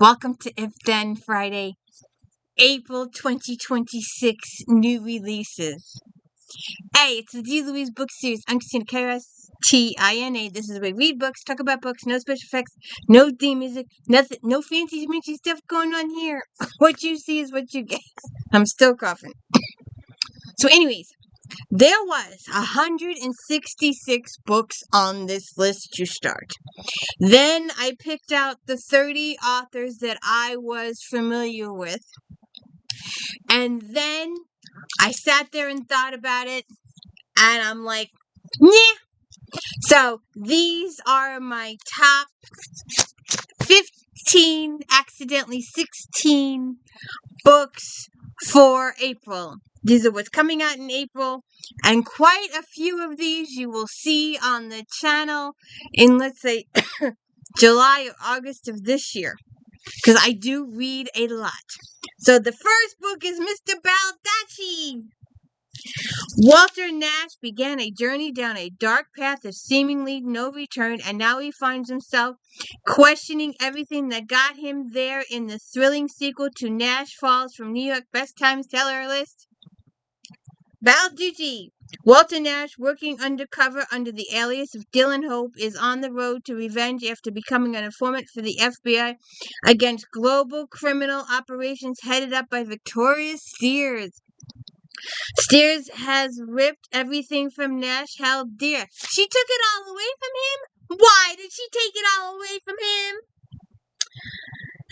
Welcome to If Then Friday, April 2026 new releases. Hey, it's the D. Louise book series. I'm Christina K-R-S-T-I-N-A. This is where we read books, talk about books, no special effects, no theme music, nothing, no fancy schmancy stuff going on here. What you see is what you get. I'm still coughing. So anyways, there was 166 books on this list to start. Then I picked out the 30 authors that I was familiar with. And then I sat there and thought about it. And I'm like, yeah. So these are my top 15, accidentally 16 books for April. These are what's coming out in April, and quite a few of these you will see on the channel in, let's say, July or August of this year, because I do read a lot. So the first book is Mr. Baldacci. Walter Nash began a journey down a dark path of seemingly no return, and now he finds himself questioning everything that got him there in the thrilling sequel to Nash Falls from New York Best Times Seller list. Baldacci. Walter Nash, working undercover under the alias of Dylan Hope, is on the road to revenge after becoming an informant for the FBI against global criminal operations headed up by Victoria Steers. Steers has ripped everything from Nash held dear. She took it all away from him? Why did she take it all away from him?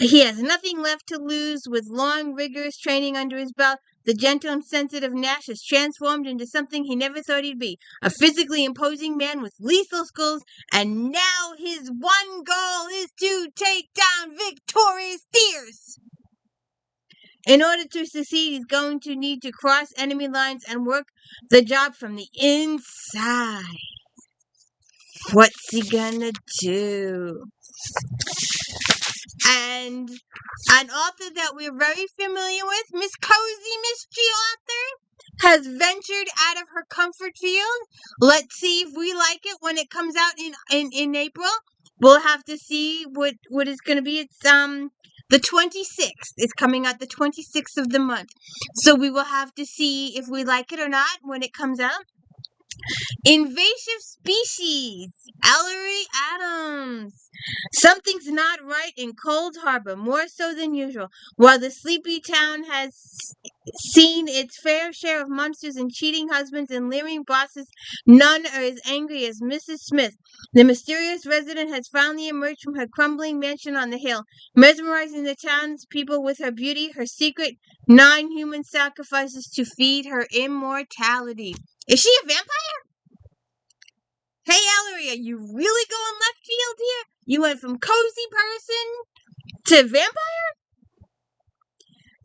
He has nothing left to lose. With long, rigorous training under his belt, the gentle and sensitive Nash has transformed into something he never thought he'd be. A physically imposing man with lethal skills, and now his one goal is to take down Victoria Steers. In order to succeed, he's going to need to cross enemy lines and work the job from the inside. What's he gonna do? And an author that we're very familiar with, Miss Cozy Mystery Author, has ventured out of her comfort field. Let's see if we like it when it comes out in April. We'll have to see what it's gonna be. It's the 26th. It's coming out the 26th of the month. So we will have to see if we like it or not when it comes out. Invasive Species, Ellery Adams. Something's not right in Cold Harbor, more so than usual. While the sleepy town has seen its fair share of monsters and cheating husbands and leering bosses, none are as angry as Mrs. Smith. The mysterious resident has finally emerged from her crumbling mansion on the hill, mesmerizing the townspeople with her beauty, her secret 9 human sacrifices to feed her immortality. Is she a vampire? Hey, Ellery, are you really going left field here? You went from cozy person to vampire?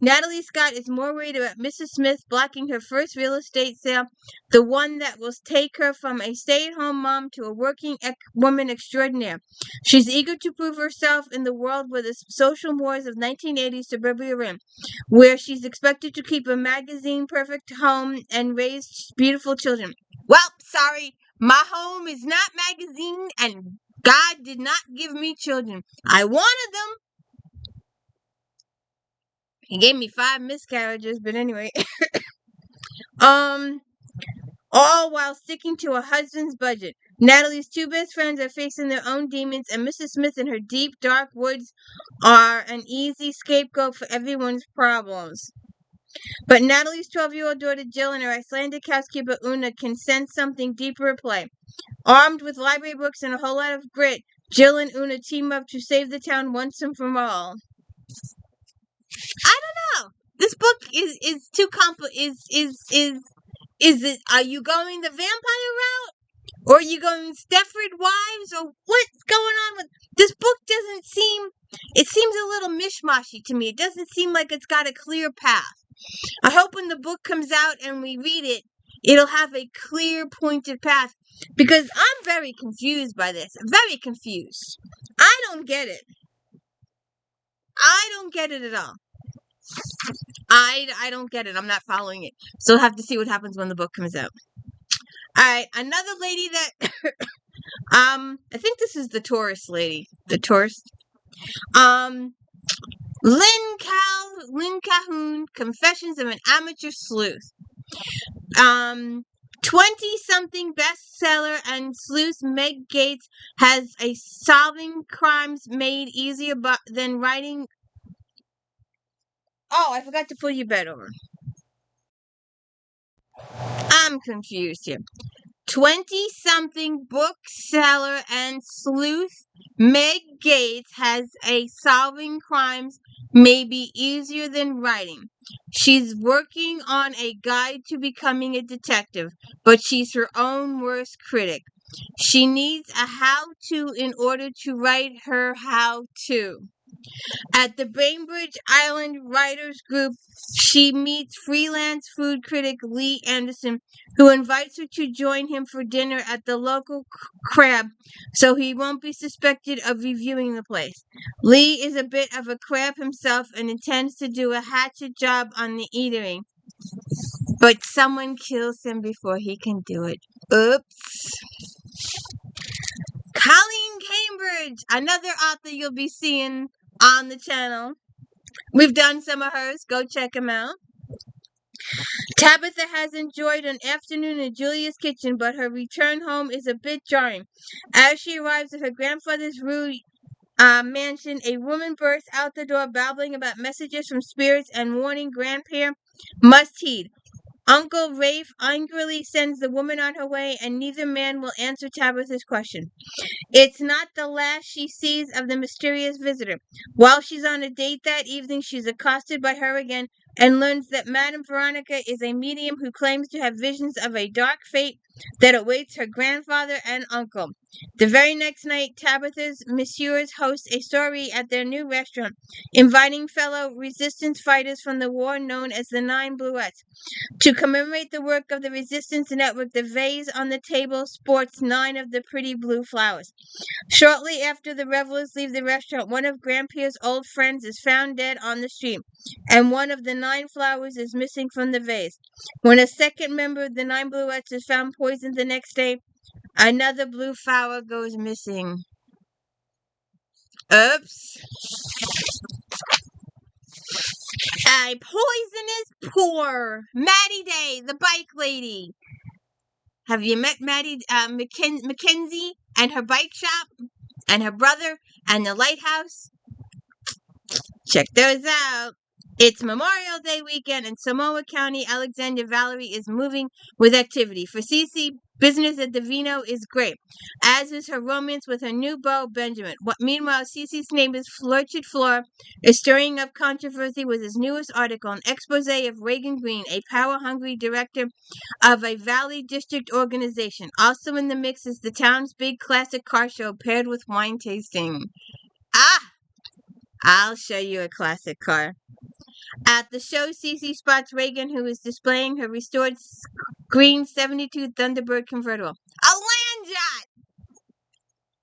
Natalie Scott is more worried about Mrs. Smith blocking her first real estate sale, the one that will take her from a stay-at-home mom to a working woman extraordinaire. She's eager to prove herself in the world where the social mores of 1980s suburbia rim, where she's expected to keep a magazine-perfect home and raise beautiful children. Well, sorry, my home is not magazine, and God did not give me children. I wanted them. He gave me 5 miscarriages, but anyway. All while sticking to her husband's budget. Natalie's 2 best friends are facing their own demons, and Mrs. Smith and her deep, dark woods are an easy scapegoat for everyone's problems. But Natalie's 12-year-old daughter Jill and her Icelandic housekeeper Una can sense something deeper at play. Armed with library books and a whole lot of grit, Jill and Una team up to save the town once and for all. I don't know. This book is too complicated. Is it? Are you going the vampire route, or are you going Stepford Wives, or what's going on with this book? Doesn't seem. It seems a little mishmashy to me. It doesn't seem like it's got a clear path. I hope when the book comes out and we read it, it'll have a clear, pointed path, because I'm very confused by this. Very confused. I don't get it. I don't get it at all. I don't get it. I'm not following it. So we'll have to see what happens when the book comes out. Alright, another lady that I think this is the tourist lady. The tourist. Lynn Calhoun, Confessions of an Amateur Sleuth. 20-something bestseller and sleuth Meg Gates has a solving crimes made easier than writing. Oh, I forgot to pull your bed over. I'm confused here. 20-something bookseller and sleuth Meg Gates has a solving crimes maybe easier than writing. She's working on a guide to becoming a detective, but she's her own worst critic. She needs a how-to in order to write her how-to. At the Bainbridge Island Writers Group, she meets freelance food critic Lee Anderson, who invites her to join him for dinner at the local crab so he won't be suspected of reviewing the place. Lee is a bit of a crab himself and intends to do a hatchet job on the eatery, but someone kills him before he can do it. Oops. Colleen Cambridge, another author you'll be seeing on the channel. We've done some of hers. Go check them out. Tabitha has enjoyed an afternoon in Julia's kitchen, but her return home is a bit jarring. As she arrives at her grandfather's mansion, a woman bursts out the door babbling about messages from spirits and warning grandparents must heed. Uncle Rafe angrily sends the woman on her way, and neither man will answer Tabitha's question. It's not the last she sees of the mysterious visitor. While she's on a date that evening, she's accosted by her again and learns that Madame Veronica is a medium who claims to have visions of a dark fate that awaits her grandfather and uncle. The very next night, Tabitha's messieurs host a soiree at their new restaurant, inviting fellow resistance fighters from the war known as the Nine Bluets. To commemorate the work of the Resistance Network, the vase on the table sports 9 of the pretty blue flowers. Shortly after the revelers leave the restaurant, one of Grandpierre's old friends is found dead on the street, and one of the 9 flowers is missing from the vase. When a second member of the 9 Bluets is found poisoned the next day, another blue flower goes missing. Oops. A poisonous pour. Maddie Day, the bike lady. Have you met Maddie Mackenzie and her bike shop and her brother and the lighthouse? Check those out. It's Memorial Day weekend in Sonoma County. Alexandra Valerie is moving with activity. For Cece, business at the Vino is great, as is her romance with her new beau, Benjamin. Meanwhile, Cece's neighbor, Flirted Flora, is stirring up controversy with his newest article, an expose of Reagan Green, a power-hungry director of a Valley District organization. Also in the mix is the town's big classic car show paired with wine tasting. I'll show you a classic car. At the show, Cece spots Reagan, who is displaying her restored green 72 Thunderbird convertible. A land yacht!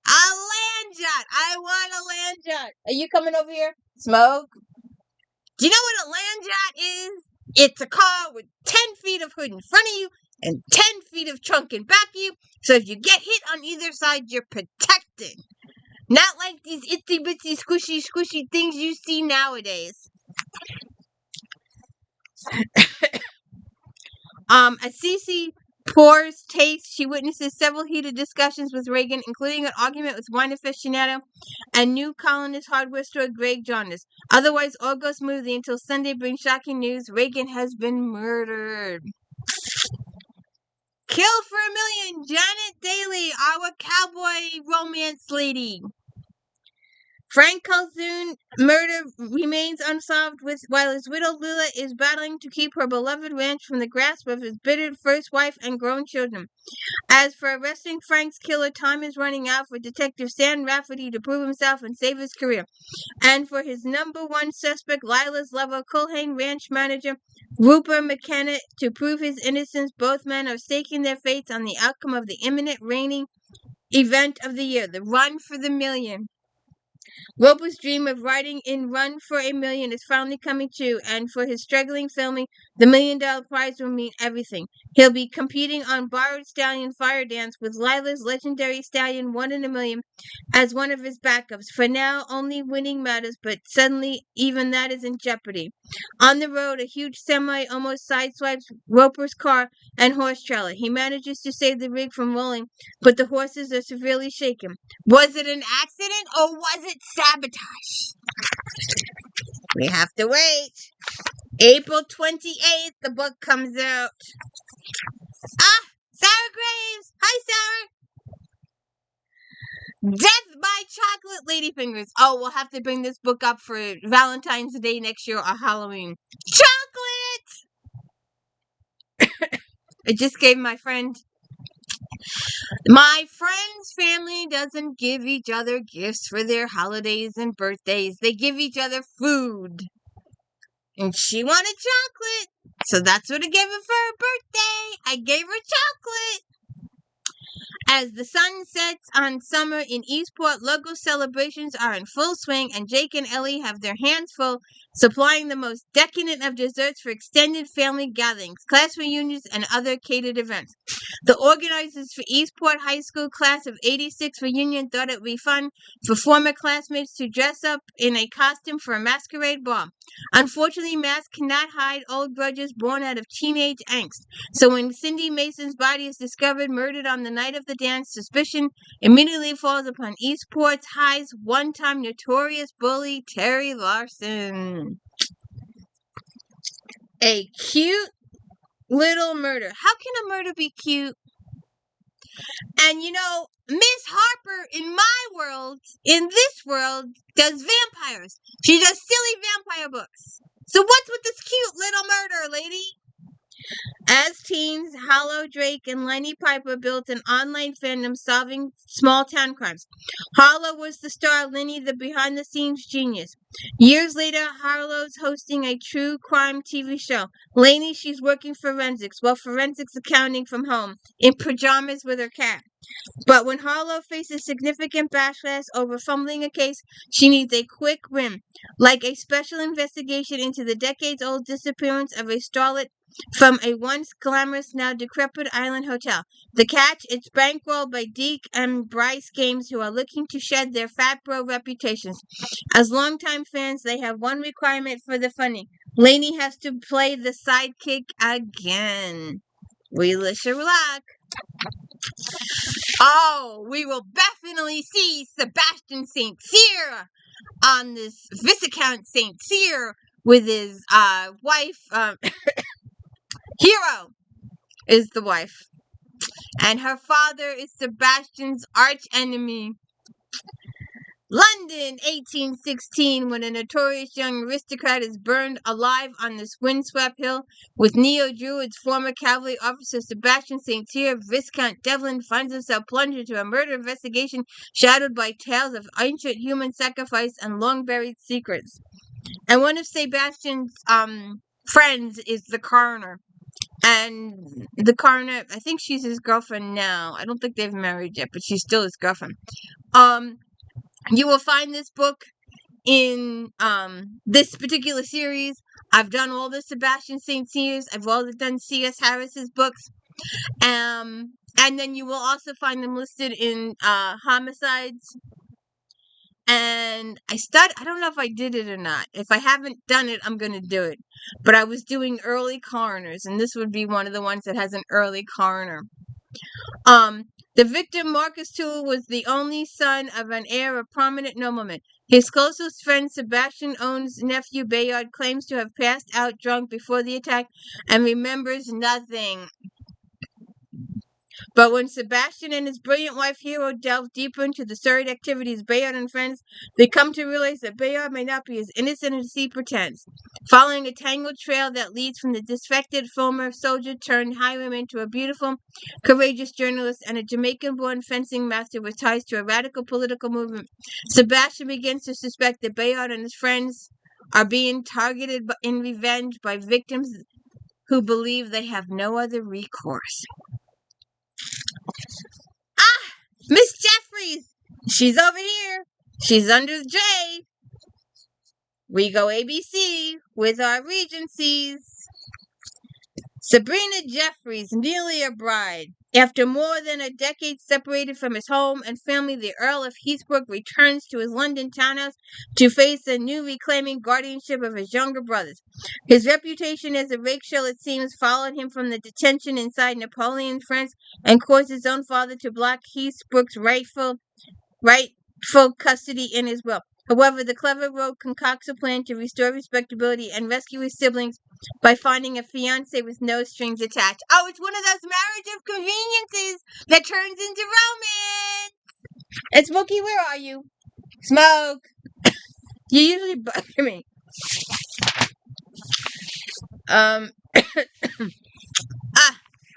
A land yacht! I want a land yacht! Are you coming over here? Smoke? Do you know what a land yacht is? It's a car with 10 feet of hood in front of you and 10 feet of trunk in back of you, so if you get hit on either side, you're protected. Not like these itsy-bitsy squishy things you see nowadays. As Cece pours taste, she witnesses several heated discussions with Reagan, including an argument with wine aficionado and new colonist hardware store Greg Jonas. Otherwise, all goes smoothly until Sunday brings shocking news. Reagan has been murdered. Kill for $1 million, Janet Daly, our cowboy romance lady. Frank Calhoun murder remains unsolved while his widow Lila is battling to keep her beloved ranch from the grasp of his bitter first wife and grown children. As for arresting Frank's killer, time is running out for Detective Stan Rafferty to prove himself and save his career. And for his number one suspect, Lila's lover, Culhane Ranch manager Rupert McKenna, to prove his innocence, both men are staking their fates on the outcome of the imminent reigning event of the year, the Run for the Million. Roper's dream of riding in Run for a Million is finally coming true, and for his struggling family, the $1 million prize will mean everything. He'll be competing on Borrowed Stallion Fire Dance with Lila's legendary stallion 1 in a Million as one of his backups. For now, only winning matters, but suddenly even that is in jeopardy. On the road, a huge semi almost sideswipes Roper's car and horse trailer. He manages to save the rig from rolling, but the horses are severely shaken. Was it an accident or was it sabotage? We have to wait. April 28th, the book comes out. Ah, Sarah Graves. Hi, Sarah. Death by Chocolate Ladyfingers. Oh, we'll have to bring this book up for Valentine's Day next year or Halloween. Chocolate! I just gave my friend's family doesn't give each other gifts for their holidays and birthdays. They give each other food. And she wanted chocolate. So that's what I gave her for her birthday. I gave her chocolate. As the sun sets on summer in Eastport, local celebrations are in full swing, and Jake and Ellie have their hands full supplying the most decadent of desserts for extended family gatherings, class reunions, and other catered events. The organizers for Eastport High School class of '86 reunion thought it would be fun for former classmates to dress up in a costume for a masquerade ball. Unfortunately, masks cannot hide old grudges born out of teenage angst. So when Cindy Mason's body is discovered murdered on the night of the dance, suspicion immediately falls upon Eastport High's one-time notorious bully, Terry Larson. A cute little murder. How can a murder be cute? And Miss Harper in my world, in this world, does vampires. She does silly vampire books. So what's with this cute little murder, lady? As teens, Harlow Drake and Lenny Piper built an online fandom solving small-town crimes. Harlow was the star, Lenny the behind-the-scenes genius. Years later, Harlow's hosting a true crime TV show. Lenny, she's working forensics, forensics accounting from home, in pajamas with her cat. But when Harlow faces significant backlash over fumbling a case, she needs a quick win, like a special investigation into the decades-old disappearance of a starlet from a once glamorous, now decrepit island hotel. The catch, it's bankrolled by Deke and Bryce Games, who are looking to shed their fat bro reputations. As longtime fans, they have one requirement for the funding. Lainey has to play the sidekick again. We wish her luck. Oh, we will definitely see Sebastian St. Cyr on this Viscount St. Cyr with his wife. Hero is the wife. And her father is Sebastian's arch enemy. London, 1816, when a notorious young aristocrat is burned alive on this windswept hill. With Neo Druid's former cavalry officer Sebastian St. Cyr, Viscount Devlin finds himself plunged into a murder investigation shadowed by tales of ancient human sacrifice and long-buried secrets. And one of Sebastian's friends is the coroner. And the coroner, I think she's his girlfriend now. I don't think they've married yet, but she's still his girlfriend. You will find this book in this particular series. I've done all the Sebastian St. Cyrs. I've also done C.S. Harris's books. And then you will also find them listed in Homicides. And I don't know if I did it or not. If I haven't done it, I'm going to do it. But I was doing early coroners, and this would be one of the ones that has an early coroner. The victim, Marcus Toole, was the only son of an heir of prominent nobleman. His closest friend, Sebastian Owen's nephew, Bayard, claims to have passed out drunk before the attack and remembers nothing. But when Sebastian and his brilliant wife Hero delve deeper into the sordid activities of Bayard and friends, they come to realize that Bayard may not be as innocent as he pretends. Following a tangled trail that leads from the disaffected former soldier turned highwayman to a beautiful, courageous journalist and a Jamaican-born fencing master with ties to a radical political movement, Sebastian begins to suspect that Bayard and his friends are being targeted in revenge by victims who believe they have no other recourse. Miss Jeffries! She's over here! She's under J. We go ABC with our Regencies. Sabrina Jeffries, nearly a bride. After more than a decade separated from his home and family, the Earl of Heathbrook returns to his London townhouse to face the new reclaiming guardianship of his younger brothers. His reputation as a rakeshell, it seems, followed him from the detention inside Napoleon's France and caused his own father to block Heathbrook's rightful custody in his will. However, the clever rogue concocts a plan to restore respectability and rescue his siblings by finding a fiancé with no strings attached. Oh, it's one of those marriage of conveniences that turns into romance. And Smokey, where are you? Smoke. You usually bother me.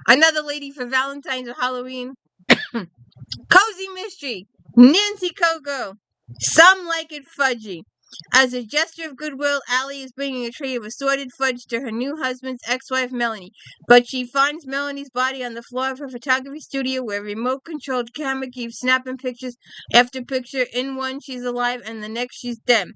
Another lady for Valentine's or Halloween. Cozy Mystery. Nancy Coco. Some like it fudgy. As a gesture of goodwill, Allie is bringing a tray of assorted fudge to her new husband's ex-wife, Melanie. But she finds Melanie's body on the floor of her photography studio where a remote-controlled camera keeps snapping pictures after picture. In one, she's alive, and the next, she's dead.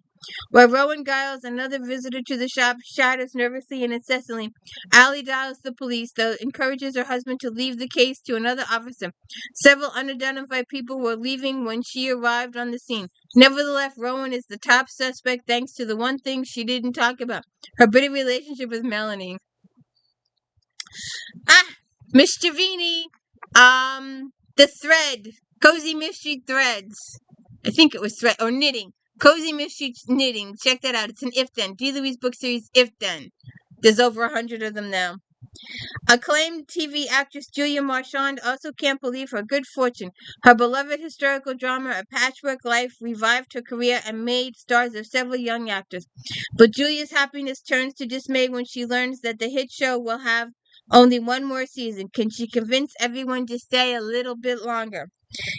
While Rowan Giles, another visitor to the shop, shatters nervously and incessantly, Allie dials the police, though encourages her husband to leave the case to another officer. Several unidentified people were leaving when she arrived on the scene. Nevertheless, Rowan is the top suspect thanks to the one thing she didn't talk about, her bitter relationship with Melanie. Mischievini. The Thread. Cozy Mystery Threads. I think it was thread or knitting. Cozy Mystery Knitting. Check that out. It's an If Then. D. Louise book series If Then. There's over 100 of them now. Acclaimed TV actress Julia Marchand also can't believe her good fortune. Her beloved historical drama, A Patchwork Life, revived her career and made stars of several young actors. But Julia's happiness turns to dismay when she learns that the hit show will have only one more season. Can she convince everyone to stay a little bit longer?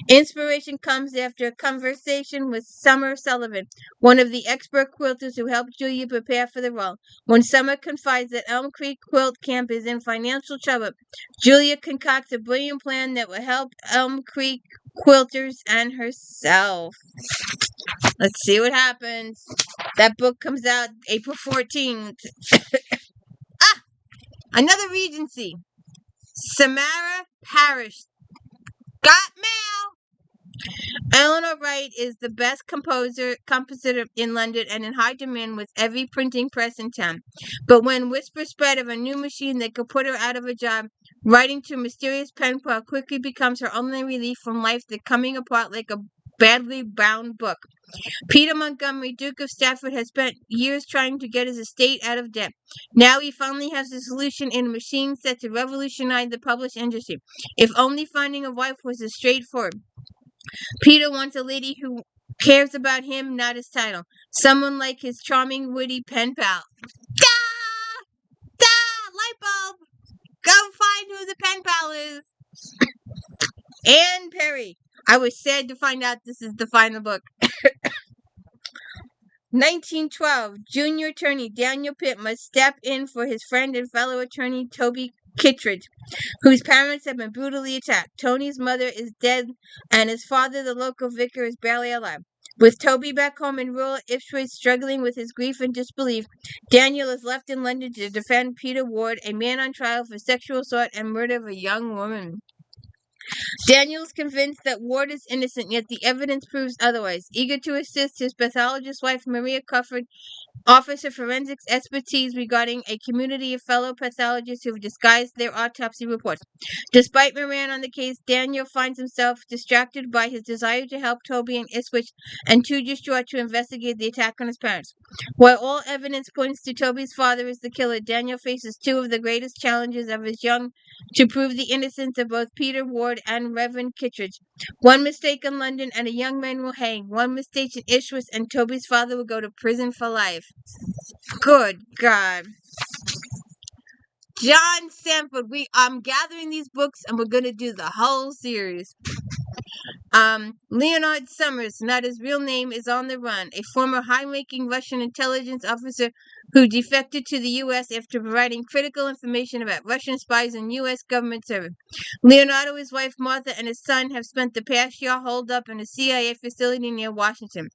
Inspiration comes after a conversation with Summer Sullivan, one of the expert quilters who helped Julia prepare for the role. When Summer confides that Elm Creek Quilt Camp is in financial trouble, Julia concocts a brilliant plan that will help Elm Creek quilters and herself. Let's see what happens. That book comes out April 14th. Another Regency. Samara Parish. Got mail! Eleanor Wright is the best compositor in London and in high demand with every printing press in town. But when whispers spread of a new machine that could put her out of a job, writing to a mysterious pen pal quickly becomes her only relief from life that's coming apart like a badly bound book. Peter Montgomery, Duke of Stafford, has spent years trying to get his estate out of debt. Now he finally has a solution in a machine set to revolutionize the published industry. If only finding a wife was as straightforward. Peter wants a lady who cares about him, not his title. Someone like his charming, witty pen pal. Light bulb! Go find who the pen pal is. Anne Perry. I was sad to find out this is the final book. 1912, junior attorney Daniel Pitt must step in for his friend and fellow attorney Toby Kittredge, whose parents have been brutally attacked. Tony's mother is dead, and his father, the local vicar, is barely alive. With Toby back home in rural Ipswich struggling with his grief and disbelief, Daniel is left in London to defend Peter Ward, a man on trial for sexual assault and murder of a young woman. Daniel is convinced that Ward is innocent, yet the evidence proves otherwise. Eager to assist, his pathologist wife, Maria Cufford, offers her forensics expertise regarding a community of fellow pathologists who have disguised their autopsy reports. Despite Moran on the case, Daniel finds himself distracted by his desire to help Toby in Ipswich and too distraught to investigate the attack on his parents. While all evidence points to Toby's father as the killer, Daniel faces two of the greatest challenges of his young to prove the innocence of both Peter Ward and Reverend Kittredge. One mistake in London and a young man will hang. One mistake in Ipswich and Toby's father will go to prison for life. Good God. John Sanford. I'm gathering these books and we're going to do the whole series. Leonard Summers, not his real name, is on the run. A former high-ranking Russian intelligence officer who defected to the U.S. after providing critical information about Russian spies and U.S. government service. Leonardo, his wife Martha, and his son have spent the past year holed up in a CIA facility near Washington.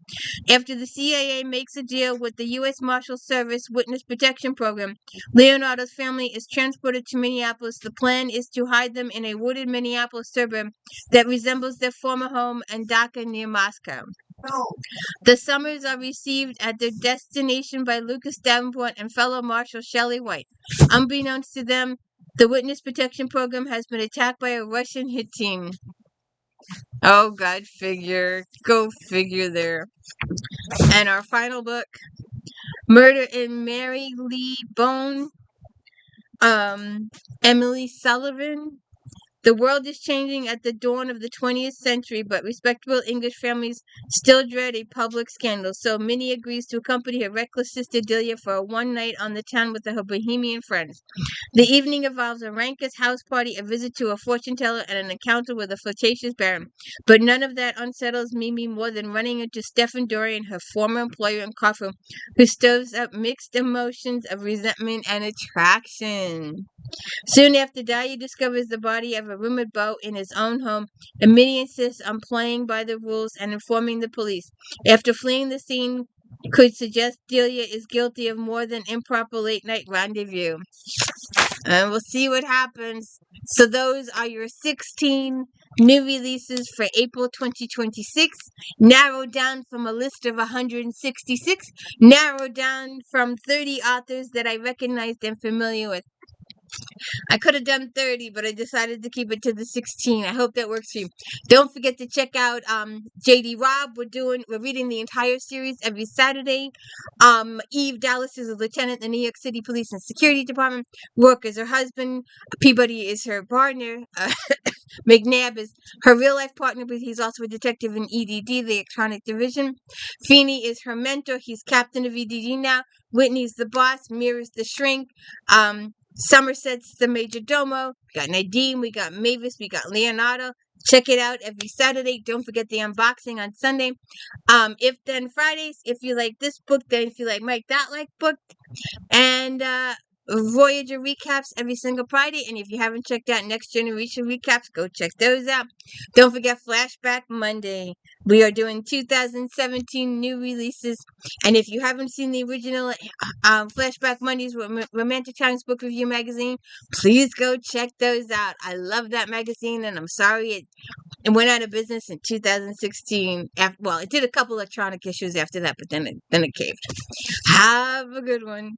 After the CIA makes a deal with the U.S. Marshal Service Witness Protection Program, Leonardo's family is transported to Minneapolis. The plan is to hide them in a wooded Minneapolis suburb that resembles their former home in Dhaka near Moscow. The Summers are received at their destination by Lucas Davenport and fellow Marshal Shelley White. Unbeknownst to them, the Witness Protection Program has been attacked by a Russian hit team. Oh, God, go figure there. And our final book, Murder in Mary Lee Bone, Emily Sullivan. The world is changing at the dawn of the 20th century, but respectable English families still dread a public scandal. So Minnie agrees to accompany her reckless sister Delia for a one night on the town with her bohemian friends. The evening involves a raucous house party, a visit to a fortune teller, and an encounter with a flirtatious baron. But none of that unsettles Mimi more than running into Stephen Dorian, her former employer in Corfu, who stirs up mixed emotions of resentment and attraction. Soon after, Dahlia discovers the body of a rumored beau in his own home, and Minnie insists on playing by the rules and informing the police. After fleeing the scene, could suggest Delia is guilty of more than improper late-night rendezvous. And we'll see what happens. So those are your 16 new releases for April 2026, narrowed down from a list of 166, narrowed down from 30 authors that I recognized and familiar with. I could have done 30, but I decided to keep it to the 16. I hope that works for you. Don't forget to check out JD Robb. We're reading the entire series every Saturday. Eve Dallas is a lieutenant in the New York City Police and Security Department. Rourke is her husband. Peabody is her partner. McNabb is her real-life partner, but he's also a detective in EDD, the Electronic Division. Feeney is her mentor. He's captain of EDD now. Whitney's the boss. Mira's the shrink. Somerset's the major domo. We got Nadine, we got Mavis, we got Leonardo. Check it out every Saturday. Don't forget the unboxing on Sunday. If then Fridays, if you like this book, then if you like Mike That Like book. And Voyager recaps every single Friday. And if you haven't checked out Next Generation recaps, go check those out. Don't forget Flashback Monday. We are doing 2017 new releases. And if you haven't seen the original Flashback Mondays Romantic Times Book Review magazine, please go check those out. I love that magazine, and I'm sorry it went out of business in 2016. It did a couple electronic issues after that, but then it caved. Have a good one.